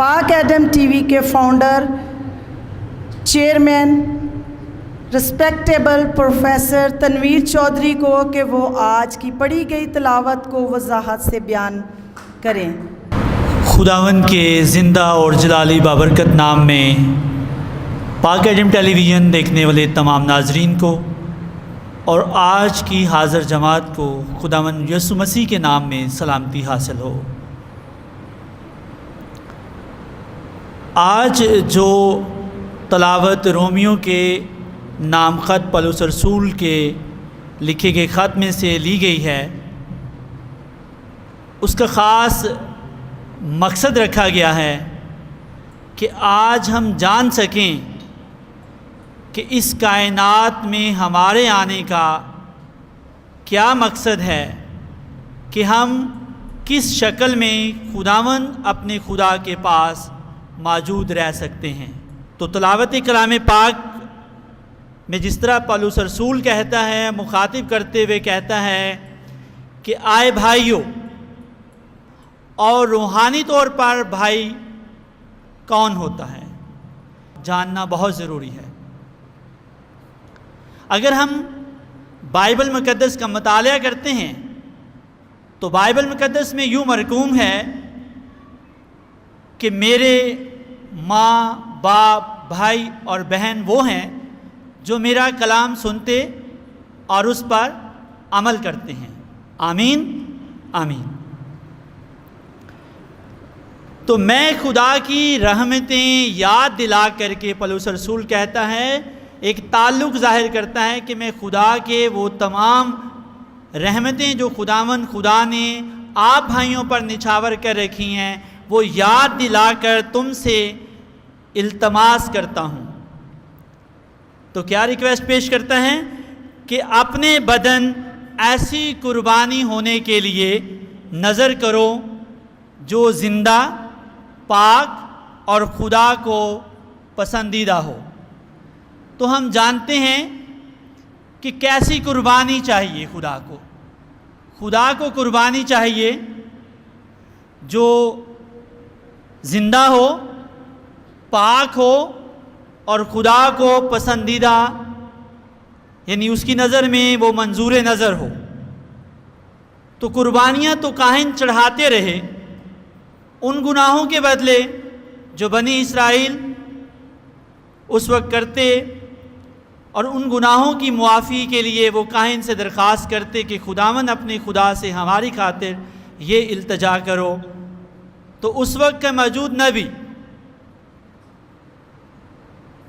پاک Adam T V کے founder, chairman, respectable professor Tanveer Chaudhry کو کہ وہ آج کی پڑھی گئی تلاوت کو وضاحت سے بیان کریں۔ خداوند کے زندہ اور جلالی بابرکت نام میں پاک ایڈم ٹیلی ویژن دیکھنے والے تمام ناظرین کو اور آج کی حاضر جماعت کو خداوند یسوع مسیح کے نام میں سلامتی حاصل ہو۔ آج جو تلاوت رومیو کے نام خط پولس رسول کے لکھے گئے خط میں سے لی گئی ہے، اس کا خاص مقصد رکھا گیا ہے کہ آج ہم جان سکیں کہ اس کائنات میں ہمارے آنے کا کیا مقصد ہے، کہ ہم کس شکل میں خداوند اپنے خدا کے پاس موجود رہ سکتے ہیں۔ تو تلاوت کلام پاک میں جس طرح پولس رسول کہتا ہے، مخاطب کرتے ہوئے کہتا ہے کہ آئے بھائیو، اور روحانی طور پر بھائی کون ہوتا ہے جاننا بہت ضروری ہے۔ اگر ہم بائبل مقدس کا مطالعہ کرتے ہیں تو بائبل مقدس میں یوں مرقوم ہے کہ میرے ماں باپ بھائی اور بہن وہ ہیں جو میرا کلام سنتے اور اس پر عمل کرتے ہیں۔ آمین آمین۔ تو میں خدا کی رحمتیں یاد دلا کر کے پولس رسول کہتا ہے، ایک تعلق ظاہر کرتا ہے کہ میں خدا کے وہ تمام رحمتیں جو خدا نے آپ بھائیوں پر نچھاور کر رکھی ہیں وہ یاد دلا کر تم سے التماس کرتا ہوں۔ تو کیا ریکویسٹ پیش کرتا ہے کہ اپنے بدن ایسی قربانی ہونے کے لیے نظر کرو جو زندہ، پاک اور خدا کو پسندیدہ ہو۔ تو ہم جانتے ہیں کہ کیسی قربانی چاہیے خدا کو قربانی چاہیے جو زندہ ہو، پاک ہو اور خدا کو پسندیدہ، یعنی اس کی نظر میں وہ منظور نظر ہو۔ تو قربانیاں تو کاہن چڑھاتے رہے ان گناہوں کے بدلے جو بنی اسرائیل اس وقت کرتے، اور ان گناہوں کی معافی کے لیے وہ کاہن سے درخواست کرتے کہ خداوند اپنے خدا سے ہماری خاطر یہ التجا کرو۔ تو اس وقت کا موجود نبی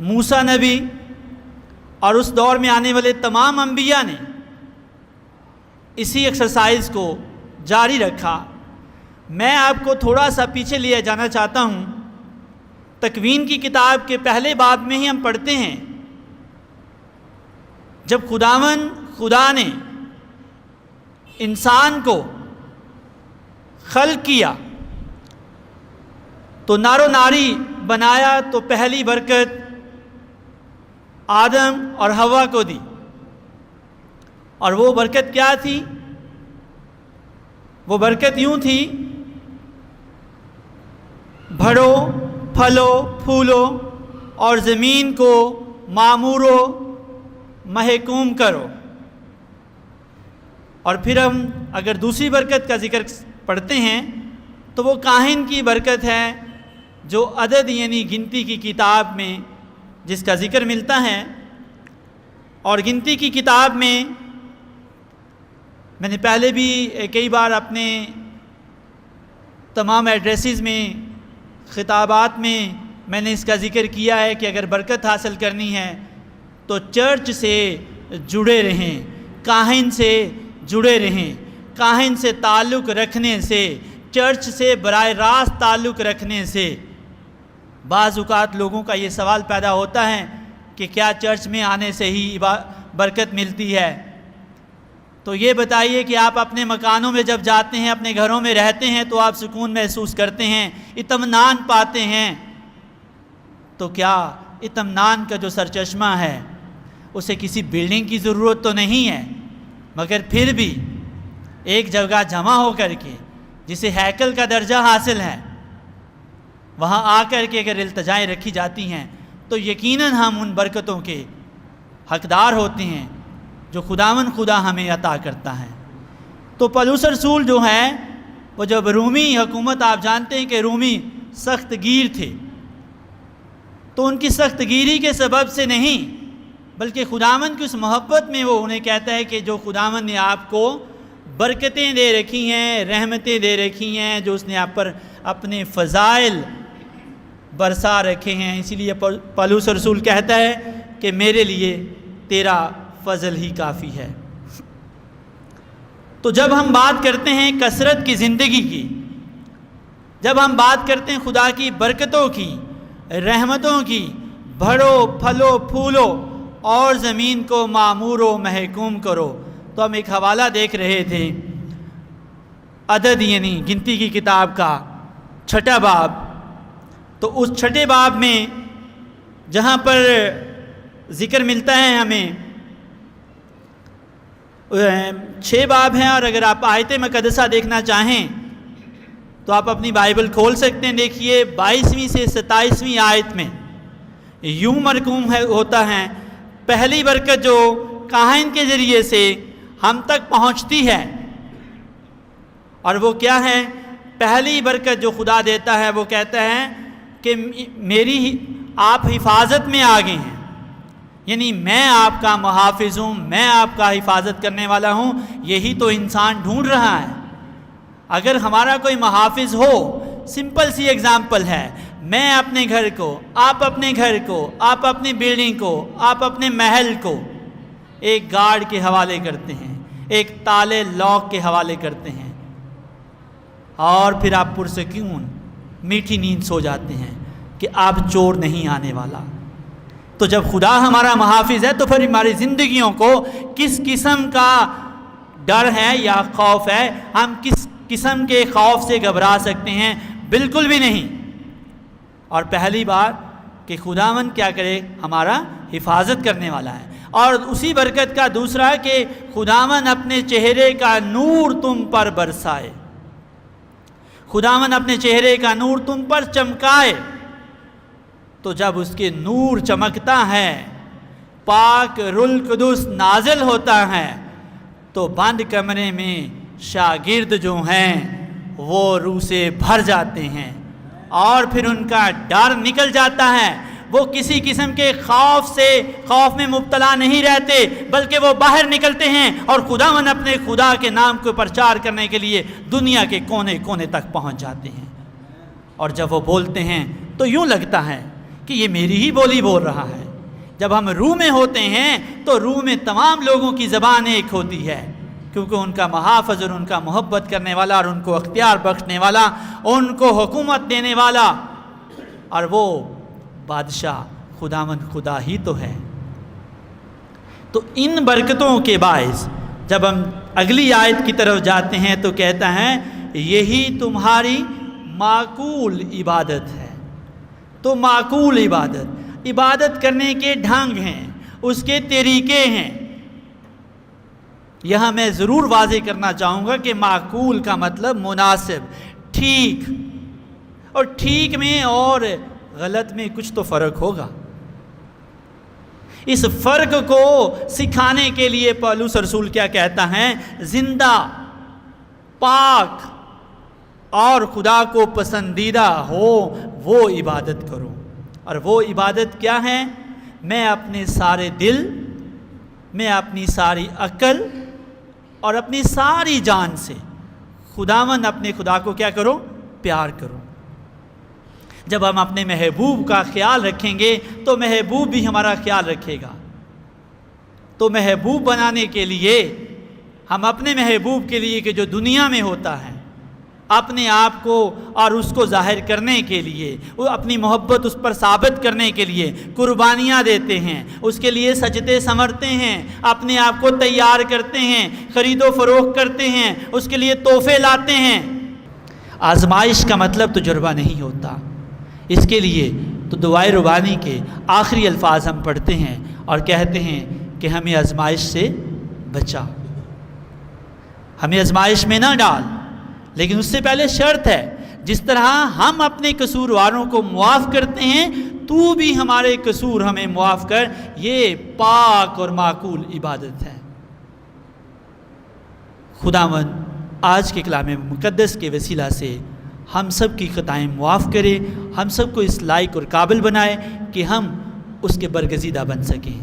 موسیٰ نبی اور اس دور میں آنے والے تمام انبیاء نے اسی ایکسرسائز کو جاری رکھا۔ میں آپ کو تھوڑا سا پیچھے لے جانا چاہتا ہوں۔ تکوین کی کتاب کے پہلے باب میں ہی ہم پڑھتے ہیں، جب خدا نے انسان کو خلق کیا تو نر و ناری بنایا، تو پہلی برکت آدم اور حوا کو دی، اور وہ برکت کیا تھی؟ وہ برکت یوں تھی، بڑھو، پھلو، پھولو اور زمین کو معمورو، محکوم کرو۔ اور پھر ہم اگر دوسری برکت کا ذکر پڑھتے ہیں تو وہ کاہن کی برکت ہے جو عدد یعنی گنتی کی کتاب میں جس کا ذکر ملتا ہے۔ اور گنتی کی کتاب میں نے پہلے بھی کئی بار اپنے تمام ایڈریسز میں، خطابات میں نے اس کا ذکر کیا ہے کہ اگر برکت حاصل کرنی ہے تو چرچ سے جڑے رہیں، کاہن سے جڑے رہیں۔ کاہن سے تعلق رکھنے سے، چرچ سے براہ راست تعلق رکھنے سے بعض اوقات لوگوں کا یہ سوال پیدا ہوتا ہے کہ کیا چرچ میں آنے سے ہی برکت ملتی ہے؟ تو یہ بتائیے کہ آپ اپنے مکانوں میں جب جاتے ہیں، اپنے گھروں میں رہتے ہیں تو آپ سکون محسوس کرتے ہیں، اطمینان پاتے ہیں۔ تو کیا اطمینان کا جو سرچشمہ ہے اسے کسی بلڈنگ کی ضرورت تو نہیں ہے، مگر پھر بھی ایک جگہ جمع ہو کر کے جسے ہیکل کا درجہ حاصل ہے، وہاں آ کر کے اگر التجائیں رکھی جاتی ہیں تو یقیناً ہم ان برکتوں کے حقدار ہوتے ہیں جو خدا ہمیں عطا کرتا ہے۔ تو پولس رسول جو ہیں وہ جب رومی حکومت، آپ جانتے ہیں کہ رومی سخت گیر تھے، تو ان کی سخت گیری کے سبب سے نہیں بلکہ خداوند کی اس محبت میں وہ انہیں کہتا ہے کہ جو خداوند نے آپ کو برکتیں دے رکھی ہیں، رحمتیں دے رکھی ہیں، جو اس نے آپ پر اپنے فضائل برسا رکھے ہیں، اسی لیے پولس رسول کہتا ہے کہ میرے لیے تیرا فضل ہی کافی ہے۔ تو جب ہم بات کرتے ہیں کثرت کی زندگی کی، جب ہم بات کرتے ہیں خدا کی برکتوں کی، رحمتوں کی، بڑھو پھلو پھولو اور زمین کو معمور و محکوم کرو، تو ہم ایک حوالہ دیکھ رہے تھے عدد یعنی گنتی کی کتاب کا 6 باب۔ تو اس 6 باب میں جہاں پر ذکر ملتا ہے ہمیں 6 باب ہیں، اور اگر آپ آیت مقدسہ دیکھنا چاہیں تو آپ اپنی بائبل کھول سکتے ہیں۔ دیکھیے 22ویں سے 27ویں آیت میں یوں مرقوم ہوتا ہے، پہلی برکت جو کاہن کے ذریعے سے ہم تک پہنچتی ہے، اور وہ کیا ہے؟ پہلی برکت جو خدا دیتا ہے وہ کہتا ہے کہ میری آپ حفاظت میں آگے ہیں، یعنی میں آپ کا محافظ ہوں، میں آپ کا حفاظت کرنے والا ہوں۔ یہی تو انسان ڈھونڈ رہا ہے۔ اگر ہمارا کوئی محافظ ہو، سمپل سی ایگزامپل ہے، میں اپنے گھر کو، آپ اپنے گھر کو، آپ اپنی بلڈنگ کو، آپ اپنے محل کو ایک گارڈ کے حوالے کرتے ہیں، ایک تالے لاک کے حوالے کرتے ہیں، اور پھر آپ پرسکون میٹھی نیند سو جاتے ہیں کہ آپ چور نہیں آنے والا۔ تو جب خدا ہمارا محافظ ہے تو پھر ہماری زندگیوں کو کس قسم کا ڈر ہے یا خوف ہے؟ ہم کس قسم کے خوف سے گھبرا سکتے ہیں؟ بالکل بھی نہیں۔ اور پہلی بات کہ خداوند کیا کرے؟ ہمارا حفاظت کرنے والا ہے۔ اور اسی برکت کا دوسرا کہ خداوند اپنے چہرے کا نور تم پر برسائے، خداوند اپنے چہرے کا نور تم پر چمکائے۔ تو جب اس کے نور چمکتا ہے، پاک روح القدس نازل ہوتا ہے، تو بند کمرے میں شاگرد جو ہیں وہ روح سے بھر جاتے ہیں، اور پھر ان کا ڈر نکل جاتا ہے۔ وہ کسی قسم کے خوف میں مبتلا نہیں رہتے، بلکہ وہ باہر نکلتے ہیں اور خداوند اپنے خدا کے نام کو پرچار کرنے کے لیے دنیا کے کونے کونے تک پہنچ جاتے ہیں۔ اور جب وہ بولتے ہیں تو یوں لگتا ہے کہ یہ میری ہی بولی بول رہا ہے۔ جب ہم روح میں ہوتے ہیں تو روح میں تمام لوگوں کی زبان ایک ہوتی ہے، کیونکہ ان کا محافظ اور ان کا محبت کرنے والا اور ان کو اختیار بخشنے والا، ان کو حکومت دینے والا، اور وہ بادشاہ خداوند خدا ہی تو ہے۔ تو ان برکتوں کے باعث جب ہم اگلی آیت کی طرف جاتے ہیں تو کہتا ہے یہی تمہاری معقول عبادت ہے۔ تو معقول عبادت کرنے کے ڈھنگ ہیں، اس کے طریقے ہیں۔ یہاں میں ضرور واضح کرنا چاہوں گا کہ معقول کا مطلب مناسب، ٹھیک، اور ٹھیک میں اور غلط میں کچھ تو فرق ہوگا۔ اس فرق کو سکھانے کے لیے پولس رسول کیا کہتا ہے؟ زندہ، پاک اور خدا کو پسندیدہ ہو وہ عبادت کرو۔ اور وہ عبادت کیا ہے؟ میں اپنے سارے دل، میں اپنی ساری عقل اور اپنی ساری جان سے خداوند اپنے خدا کو کیا کرو؟ پیار کرو۔ جب ہم اپنے محبوب کا خیال رکھیں گے تو محبوب بھی ہمارا خیال رکھے گا۔ تو محبوب بنانے کے لیے ہم اپنے محبوب کے لیے کہ جو دنیا میں ہوتا ہے، اپنے آپ کو اور اس کو ظاہر کرنے کے لیے، وہ اپنی محبت اس پر ثابت کرنے کے لیے قربانیاں دیتے ہیں، اس کے لیے سجدے سمرتے ہیں، اپنے آپ کو تیار کرتے ہیں، خرید و فروخت کرتے ہیں، اس کے لیے تحفے لاتے ہیں۔ آزمائش کا مطلب تجربہ نہیں ہوتا۔ اس کے لیے تو دعائے ربانی کے آخری الفاظ ہم پڑھتے ہیں اور کہتے ہیں کہ ہمیں آزمائش سے بچا، ہمیں آزمائش میں نہ ڈال۔ لیکن اس سے پہلے شرط ہے، جس طرح ہم اپنے قصورواروں کو معاف کرتے ہیں تو بھی ہمارے قصور ہمیں معاف کر. یہ پاک اور معقول عبادت ہے. خداوند آج کے کلام مقدس کے وسیلہ سے ہم سب کی خطائیں معاف کرے, ہم سب کو اس لائق اور قابل بنائے کہ ہم اس کے برگزیدہ بن سکیں.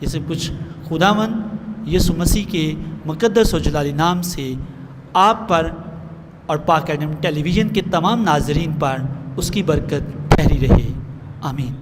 یہ سب کچھ خداوند یسوع مسیح کے مقدس اور جلالی نام سے آپ پر اور پاک ٹیلی ویژن کے تمام ناظرین پر اس کی برکت ٹھہری رہے. آمین.